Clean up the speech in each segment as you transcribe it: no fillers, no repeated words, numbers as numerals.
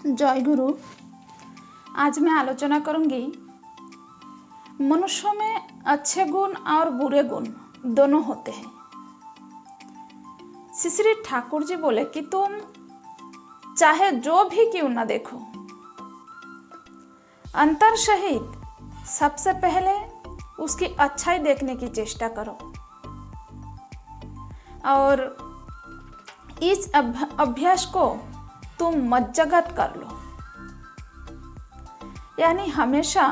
जय गुरु। आज मैं आलोचना करूंगी मनुष्यों में अच्छे गुण और बुरे गुण दोनों होते हैं। श्री ठाकुर जी बोले कि तुम चाहे जो भी क्यों ना देखो, अंतर सहित सबसे पहले उसकी अच्छाई देखने की चेष्टा करो और इस अभ्यास को तुम मज्जगत कर लो। यानी हमेशा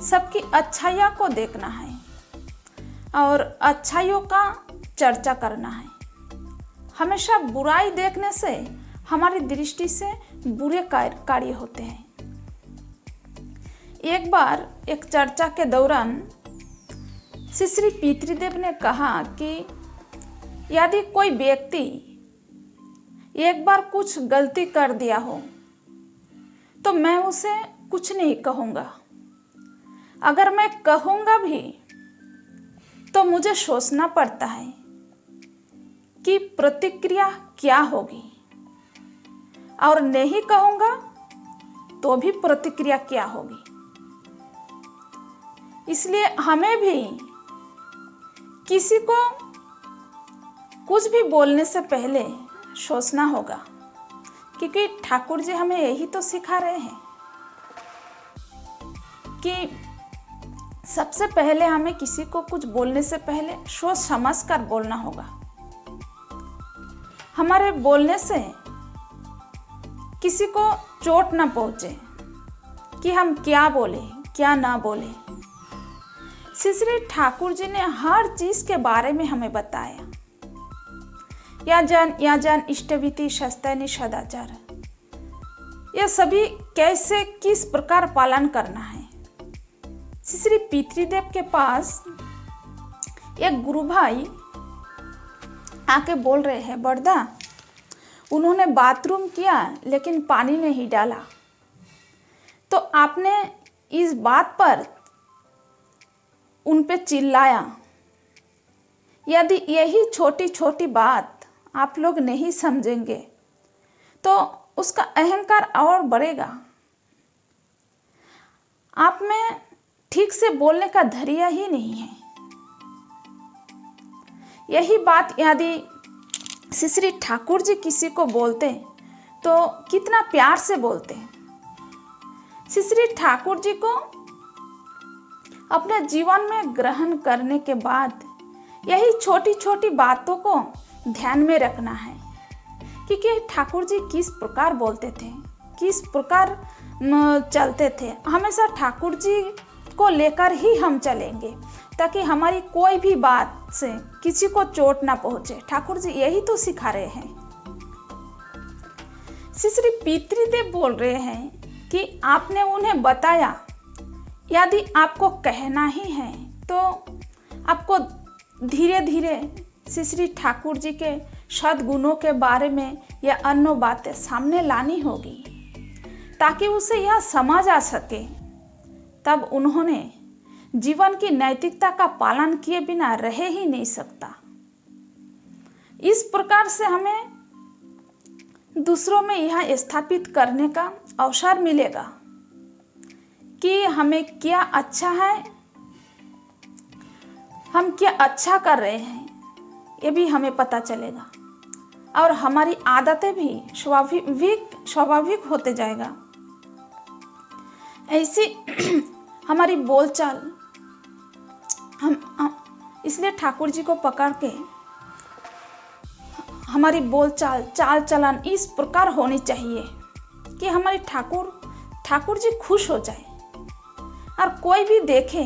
सबकी अच्छाइयों को देखना है और अच्छाइयों का चर्चा करना है। हमेशा बुराई देखने से हमारी दृष्टि से बुरे कार्य होते हैं। एक बार एक चर्चा के दौरान श्री पितृदेव ने कहा कि यदि कोई व्यक्ति एक बार कुछ गलती कर दिया हो तो मैं उसे कुछ नहीं कहूँगा। अगर मैं कहूँगा भी तो मुझे सोचना पड़ता है कि प्रतिक्रिया क्या होगी, और नहीं कहूँगा तो भी प्रतिक्रिया क्या होगी। इसलिए हमें भी किसी को कुछ भी बोलने से पहले सोचना होगा, क्योंकि ठाकुर जी हमें यही तो सिखा रहे हैं कि सबसे पहले हमें किसी को कुछ बोलने से पहले सोच समझ कर बोलना होगा। हमारे बोलने से किसी को चोट ना पहुंचे कि हम क्या बोले क्या ना बोले। श्री ठाकुर जी ने हर चीज के बारे में हमें बताया। या जान इष्टविति शस्त्रनि सदाचार, यह सभी कैसे किस प्रकार पालन करना है। श्री पितृदेव के पास एक गुरु भाई आके बोल रहे हैं, बड़दा उन्होंने बाथरूम किया लेकिन पानी नहीं डाला, तो आपने इस बात पर उन पे चिल्लाया। यदि यही छोटी छोटी बात आप लोग नहीं समझेंगे तो उसका अहंकार और बढ़ेगा। आप में ठीक से बोलने का धैर्य ही नहीं है। यही बात यदि श्री ठाकुर जी किसी को बोलते तो कितना प्यार से बोलते। श्री ठाकुर जी को अपने जीवन में ग्रहण करने के बाद यही छोटी छोटी बातों को ध्यान में रखना है, क्योंकि ठाकुर जी किस प्रकार बोलते थे, किस प्रकार चलते थे। हमेशा ठाकुर जी को लेकर ही हम चलेंगे ताकि हमारी कोई भी बात से किसी को चोट ना पहुंचे। ठाकुर जी यही तो सिखा रहे हैं। श्री पितृदेव बोल रहे हैं कि आपने उन्हें बताया, यदि आपको कहना ही है तो आपको धीरे धीरे श्री ठाकुर जी के सद्गुणों के बारे में या अन्य बातें सामने लानी होगी ताकि उसे यह समझ आ सके। तब उन्होंने जीवन की नैतिकता का पालन किए बिना रह ही नहीं सकता। इस प्रकार से हमें दूसरों में यह स्थापित करने का अवसर मिलेगा कि हमें क्या अच्छा है, हम क्या अच्छा कर रहे हैं, ये भी हमें पता चलेगा और हमारी आदतें भी स्वाभाविक होते जाएगा। ऐसी हमारी बोलचाल हम इसलिए ठाकुर जी को पकड़ के हमारी बोलचाल चाल चलन इस प्रकार होनी चाहिए कि हमारी ठाकुर जी खुश हो जाए और कोई भी देखे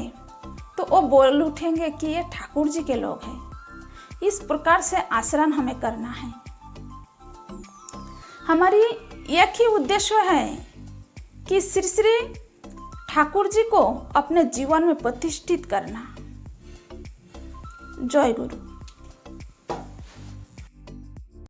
तो वो बोल उठेंगे कि ये ठाकुर जी के लोग हैं। इस प्रकार से आचरण हमें करना है। हमारी एक ही उद्देश्य है कि श्री ठाकुर जी को अपने जीवन में प्रतिष्ठित करना। जय गुरु।